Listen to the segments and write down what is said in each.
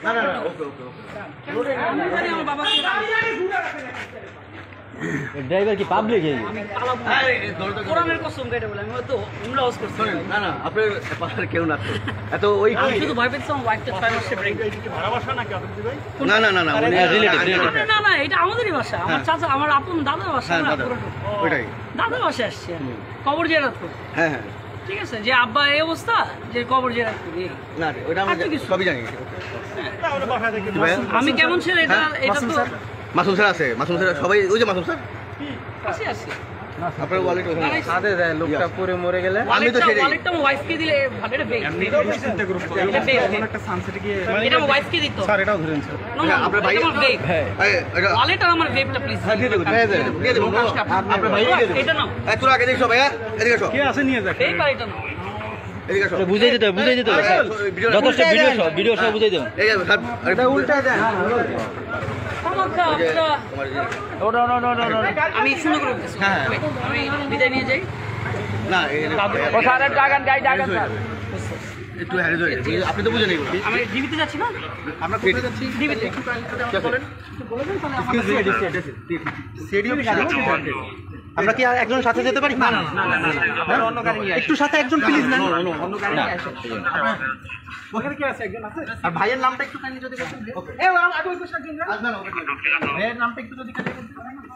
না না না ওকে ওকে ওকে আমার বাবাকে ড্রাইভার কি পাবলিক আমি কোরআনের কসম কেটে বলে আমি হয়তো উমরা হাউস করছি না না আপনার পাশে কেউ না তো এত ওই আমি শুধু ভয় পেয়েছি আমার ওয়াইফটা 6 মাসে ব্রেক না না না না না না এটা আমাদেরই বাসা আমার চাচা আমার আপন দাদার বাসা হ্যাঁ না দাদা ওইটাই দাদার বাসায় আসছে কবর জিয়ারত করতে হ্যাঁ হ্যাঁ ঠিক আছে যে আব্বা এই অবস্থা যে কবর জিয়ারত করি না ওটা আমরা সবই জানি আমি কেমন ছেলে এটা এটা তো মাসুম স্যার আছে মাসুম স্যার সবাই ওই যে মাসুম স্যার আসি আসি আপনার ওয়ালেট ওখানে সাথে দেয় লোকটা পরে মরে গেলে আমি তো সেটাই ওয়ালেটটা আমার ওয়াইফকে দিলে ভালো এটা বেগ এটা বেগ একটা সানসেটে গিয়ে এটা আমার ওয়াইফকে দিত স্যার এটাও ধরেন স্যার আপনার ভাই আমার বেগ হ্যাঁ এটা ওয়ালেট আর আমার বেগটা প্লিজ দিয়ে দেব দিয়ে দেব আপনার ভাই দিয়ে দেব এটা নাও তোরা আগে দেখো ভাইয়া এদিকে আসো কে আছে নিয়ে যাক বেগ আর এটা নাও এদিকে আসো বুঝাই দিতে যথেষ্ট ভিডিও সব বুঝাই দেন এই এটা উল্টা দেন ওটা আমি সুন্দর করে বলতেছি আমি বিদায় নিয়ে যাই না ও স্যার ডাগান গাই ডাগান স্যার একটু হ্যারে ধরে আপনি তো বুঝেন এগুলো আমি ডিবিতে যাচ্ছি না আমরা কোথায় যাচ্ছি ডিবিতে বলেন আমরা কি একজন সাথে যেতে পারি না অন্য গাড়ি নিয়ে একটু সাথে একজন প্লিজ না অন্য গাড়ি নিয়ে আসো ওখানে কি আছে একজন আছে আর ভাইয়ের নামটা একটু কাইন্ডলি যদি বলতেন এ আগে ওই পাশে একজন ভাইয়ের নামটা একটু যদি কাইন্ডলি বলতেন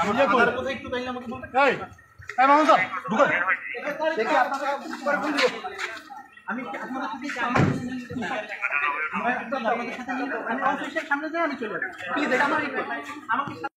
আমার কথা একটু কাইন্ডলি আমাকে বলতে এই মামুন স্যার ঢুকো দেখি আপনারা পরে ফোন দিব আমি আপনাদের সাথে আমাদের সাথে আমি অফিসের সামনে যাই আমি চলে যাব প্লিজ এটা আমার আমাকে